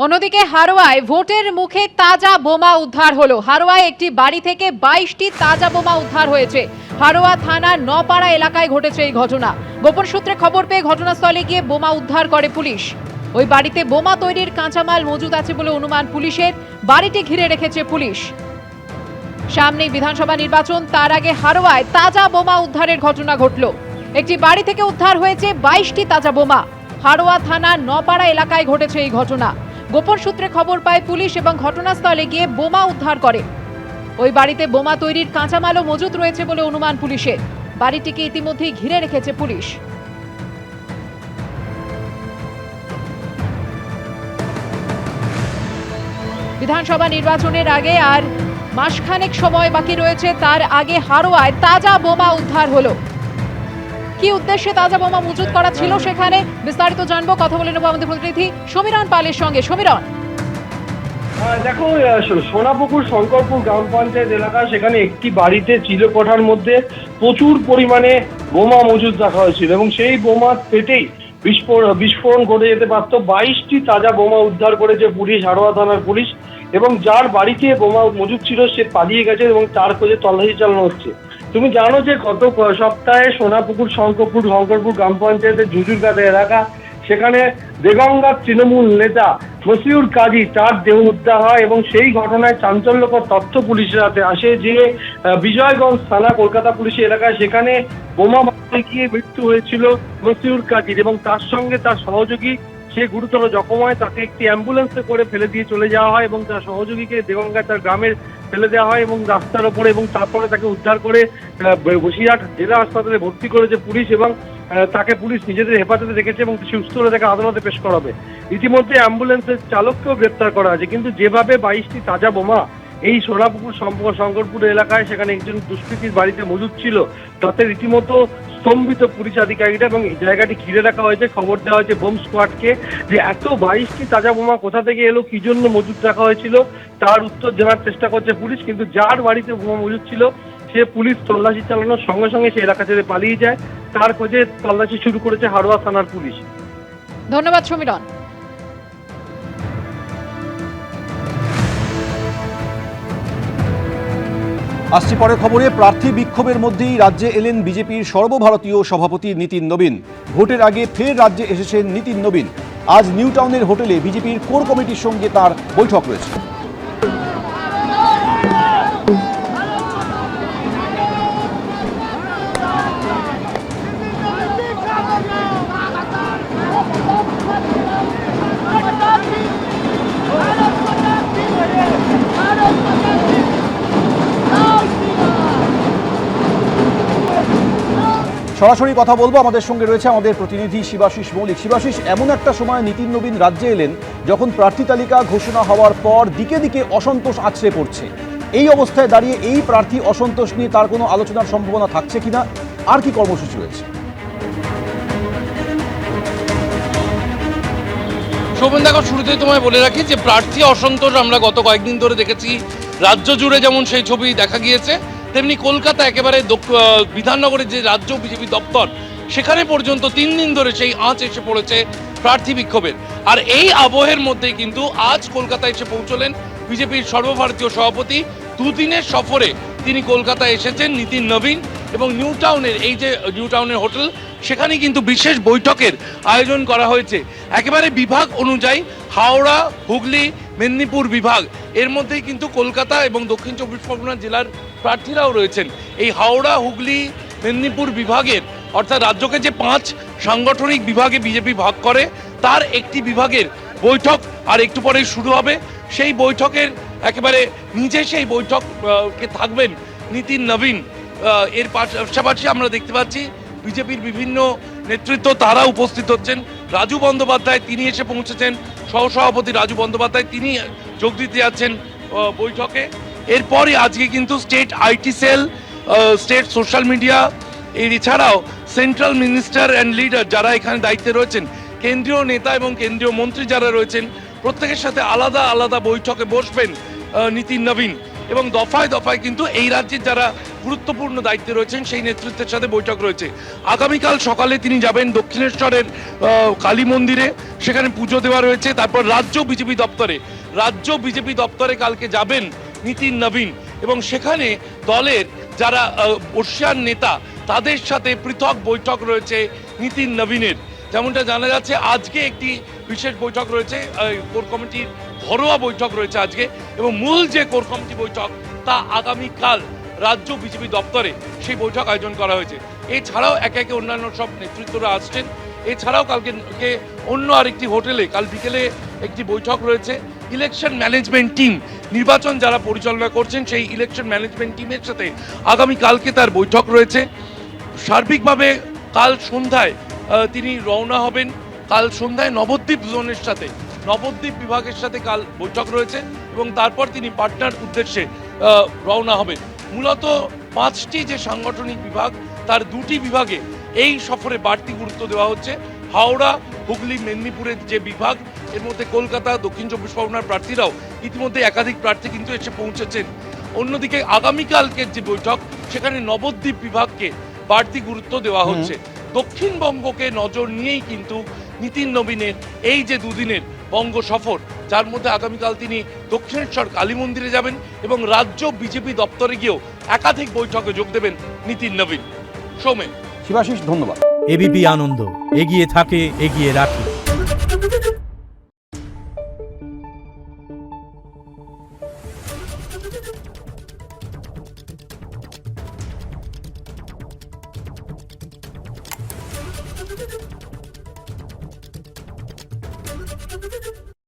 অন্যদিকে হারোয়ায় ভোটের মুখে তাজা বোমা উদ্ধার হলো। হারোয়ায় একটি বাড়ি থেকে 22টি তাজা বোমা উদ্ধার হয়েছে। হারোয়া থানার নপাড়া এলাকায় ঘটেছে এই ঘটনা। গোপন সূত্রে খবর পেয়ে ঘটনাস্থলে গিয়ে বোমা উদ্ধার করে পুলিশ। ওই বাড়িতে বোমা তৈরির কাঁচামাল মজুদ আছে বলে অনুমান পুলিশের। বাড়িটি ঘিরে রেখেছে পুলিশ। সামনেই বিধানসভা নির্বাচন, তার আগে হারোয়ায় তাজা বোমা উদ্ধারের ঘটনা ঘটল। একটি বাড়ি থেকে উদ্ধার হয়েছে 22টি তাজা বোমা। হারোয়া থানার নপাড়া এলাকায় ঘটেছে এই ঘটনা। গোপন সূত্রে খবর পায় পুলিশ এবং ঘটনাস্থলে গিয়ে বোমা উদ্ধার করে। ওই বাড়িতে বোমা তৈরির কাঁচামালও মজুদ রয়েছে বলে অনুমান পুলিশের। বাড়িটিকে ইতিমধ্যেই ঘিরে রেখেছে পুলিশ। বিধানসভা নির্বাচনের আগে আর মাসখানেক সময় বাকি রয়েছে, তার আগে হারোয়ায় তাজা বোমা উদ্ধার হলো। কি উদ্দেশ্যে তাজা বোমা মজুত করা ছিল সেখানে, বিস্তারিত জানবো। কথা বলে নেবো আমাদের প্রতিনিধি সমীরণ পালের সঙ্গে। সমীরণ, দেখো, সোনাপুকুর শঙ্করপুর গ্রাম পঞ্চায়েত এলাকা, সেখানে একটি বাড়িতে চিলেকোঠার মধ্যে প্রচুর পরিমাণে বোমা মজুদ রাখা হয়েছিল এবং সেই বোমার পেটেই বিস্ফোরণ ঘটে যেতে পারত। 22টি তাজা বোমা উদ্ধার করেছে পুলিশ, হারোয়া থানার পুলিশ, এবং যার বাড়িতে বোমা মজুদ ছিল সে পালিয়ে গেছে এবং তার খোঁজে তল্লাশি চালানো হচ্ছে। তুমি জানো যে গত সপ্তাহে সোনাপুকুর শঙ্করপুর গ্রাম পঞ্চায়েতের ঝুঝুরগাছা এলাকা, সেখানে দেগঙ্গার তৃণমূল নেতা মসিউর কাজী, তার দেহ উদ্ধার হয় এবং সেই ঘটনায় চাঞ্চল্যকর তথ্য পুলিশের হাতে আসে যে বিজয়গঞ্জ থানা কলকাতা পুলিশের এলাকায় সেখানে বোমা মারতে গিয়ে মৃত্যু হয়েছিল মসিউর কাজীর, এবং তার সঙ্গে তার সহযোগী সে গুরুতর জখম হয়। তাকে একটি অ্যাম্বুলেন্সে করে ফেলে দিয়ে চলে যাওয়া হয় এবং তার সহযোগীকে দেগঙ্গা তার গ্রামের ফেলে দেওয়া হয় এবং রাস্তার ওপরে, এবং তারপরে তাকে উদ্ধার করে বসিরহাট জেলা হাসপাতালে ভর্তি করেছে পুলিশ, এবং তাকে পুলিশ নিজেদের হেফাজতে রেখেছে এবং সুস্থ হলে তাকে আদালতে পেশ করা হবে। ইতিমধ্যে অ্যাম্বুলেন্সের চালককেও গ্রেপ্তার করা হয়েছে। কিন্তু যেভাবে 22টি তাজা বোমা এই সোনাপুকুর শঙ্করপুর এলাকায় সেখানে একজন দুষ্কৃতীর বাড়িতে মজুদ ছিল, তাতে রীতিমতো স্তম্ভিত পুলিশ আধিকারিকরা, এবং এই জায়গাটি ঘিরে রাখা হয়েছে। খবর দেওয়া হয়েছে বোম স্কোয়াডকে যে এত 22টি তাজা বোমা কোথা থেকে এলো, কি জন্য মজুদ রাখা হয়েছিল তার উত্তর জানার চেষ্টা করছে পুলিশ। কিন্তু যার বাড়িতে বোমা মজুদ ছিল সে পুলিশ তল্লাশি চালানোর সঙ্গে সঙ্গে সে এলাকা ছেড়ে পালিয়ে যায়। তার খোঁজে তল্লাশি শুরু করেছে হারোয়া থানার পুলিশ। ধন্যবাদ সমীরণ। আসছি পরের খবরে। প্রার্থী বিক্ষোভের মধ্যেই রাজ্যে এলেন বিজেপির সর্বভারতীয় সভাপতি নীতিন নবীন। ভোটের আগে ফের রাজ্যে এসেছেন নীতিন নবীন। আজ নিউ টাউনের হোটেলে বিজেপির কোর কমিটির সঙ্গে তার বৈঠক রয়েছে। সরাসরি কথা বলবো, আমাদের সঙ্গে রয়েছে আমাদের প্রতিনিধি শিবাশিস মৌলিক। শিবাশিস, এমন একটা সময় নীতিন নবীন রাজ্যে এলেন যখন প্রার্থী তালিকা ঘোষণা হওয়ার পর দিকে দিকে অসন্তোষ আছড়ে পড়ছে। এই অবস্থায় দাঁড়িয়ে এই প্রার্থী অসন্তোষ নিয়ে তার কোনো আলোচনার সম্ভাবনা থাকছে কিনা, আর কি কর্মসূচি রয়েছে? শোভন, দেখো, শুরুতেই তোমায় বলে রাখি যে প্রার্থী অসন্তোষ আমরা গত কয়েকদিন ধরে দেখেছি। রাজ্য জুড়ে যেমন সেই ছবি দেখা গিয়েছে, তেমনি কলকাতা একেবারে বিধাননগরের যে রাজ্য বিজেপি দপ্তর, সেখানে পর্যন্ত 3 দিন ধরে সেই আঁচ এসে পড়েছে প্রার্থী বিক্ষোভের। আর এই আবহের মধ্যেই কিন্তু আজ কলকাতায় এসে পৌঁছলেন বিজেপির সর্বভারতীয় সভাপতি। 2 দিনের সফরে তিনি কলকাতায় এসেছেন নীতিন নবীন, এবং নিউ টাউনের হোটেল, সেখানে কিন্তু বিশেষ বৈঠকের আয়োজন করা হয়েছে। একেবারে বিভাগ অনুযায়ী হাওড়া, হুগলি, মেদিনীপুর বিভাগ, এর মধ্যেই কিন্তু কলকাতা এবং দক্ষিণ 24 পরগনা জেলার প্রার্থীরাও রয়েছেন। এই হাওড়া, হুগলি, মেদিনীপুর বিভাগের, অর্থাৎ রাজ্যকে যে 5 সাংগঠনিক বিভাগে বিজেপি ভাগ করে, তার একটি বিভাগের বৈঠক আর একটু পরেই শুরু হবে। সেই বৈঠকের একেবারে সেই বৈঠকে থাকবেন নীতিন নবীন। এর পাশাপাশি আমরা দেখতে পাচ্ছি বিজেপির বিভিন্ন নেতৃত্ব তারা উপস্থিত হচ্ছেন। রাজু বন্দ্যোপাধ্যায় তিনি এসে পৌঁছেছেন, সহসভাপতি রাজু বন্দ্যোপাধ্যায় তিনি যোগ দিতে যাচ্ছেন বৈঠকে। এরপরই আজকে কিন্তু state IT cell, state social media, এছাড়াও সেন্ট্রাল মিনিস্টার অ্যান্ড লিডার যারা এখানে দায়িত্বে রয়েছেন, কেন্দ্রীয় নেতা এবং কেন্দ্রীয় মন্ত্রী যারা রয়েছেন, প্রত্যেকের সাথে আলাদা আলাদা বৈঠকে বসবেন নীতিন নবীন। এবং দফায় দফায় কিন্তু এই রাজ্যের যারা গুরুত্বপূর্ণ দায়িত্বে রয়েছেন সেই নেতৃত্বের সাথে বৈঠক রয়েছে। আগামীকাল সকালে তিনি যাবেন দক্ষিণেশ্বরের কালী মন্দিরে, সেখানে পুজো দেওয়া রয়েছে। তারপর রাজ্য বিজেপি দপ্তরে কালকে যাবেন নিতিন নবীন, এবং সেখানে দলের যারা বর্ষিয়ান নেতা তাদের সাথে পৃথক বৈঠক রয়েছে নিতিন নবীনের। যেমনটা জানা যাচ্ছে আজকে একটি বিশেষ বৈঠক রয়েছে, কোর কমিটির ঘরোয়া বৈঠক রয়েছে আজকে, এবং মূল যে কোর কমিটি বৈঠক তা আগামীকাল রাজ্য বিজেপি দপ্তরে সেই বৈঠক আয়োজন করা হয়েছে। এছাড়াও একে একে অন্যান্য সব নেতৃত্বরা আসছেন। এছাড়াও কালকে অন্য আরেকটি হোটেলে কাল বিকেলে একটি বৈঠক রয়েছে ইলেকশন ম্যানেজমেন্ট টিম, নির্বাচন যারা পরিচালনা করছেন সেই ইলেকশন ম্যানেজমেন্ট টিমের সাথে আগামীকালকে তার বৈঠক রয়েছে। সার্বিকভাবে কাল সন্ধ্যায় তিনি রওনা হবেন। কাল সন্ধ্যায় নবদ্বীপ বিভাগের সাথে কাল বৈঠক রয়েছে, এবং তারপর তিনি পাটনার উদ্দেশ্যে রওনা হবেন। মূলত 5টি যে সাংগঠনিক বিভাগ তার 2টি বিভাগে এই সফরে বাড়তি গুরুত্ব দেওয়া হচ্ছে। হাওড়া, হুগলি, মেদিনীপুরের যে বিভাগ, এর মধ্যে কলকাতা, দক্ষিণ চব্বিশ পরগনার প্রার্থীরাও ইতিমধ্যে একাধিক প্রার্থী কিন্তু এসে পৌঁছেছেন। অন্যদিকে আগামীকালকের যে বৈঠক সেখানে নবদ্বীপ বিভাগকে বাড়তি গুরুত্ব দেওয়া হচ্ছে। দক্ষিণবঙ্গকে নজর নিয়েই কিন্তু নিতিন নবীনের এই যে দুদিনের বঙ্গ সফর, যার মধ্যে আগামীকাল তিনি দক্ষিণেশ্বর কালী মন্দিরে যাবেন এবং রাজ্য বিজেপি দপ্তরে গিয়েও একাধিক বৈঠকে যোগ দেবেন নিতিন নবীন। সৌমেন। শিবাশিস, ধন্যবাদ। এবিপি আনন্দ, এগিয়ে থাকে, এগিয়ে রাখে।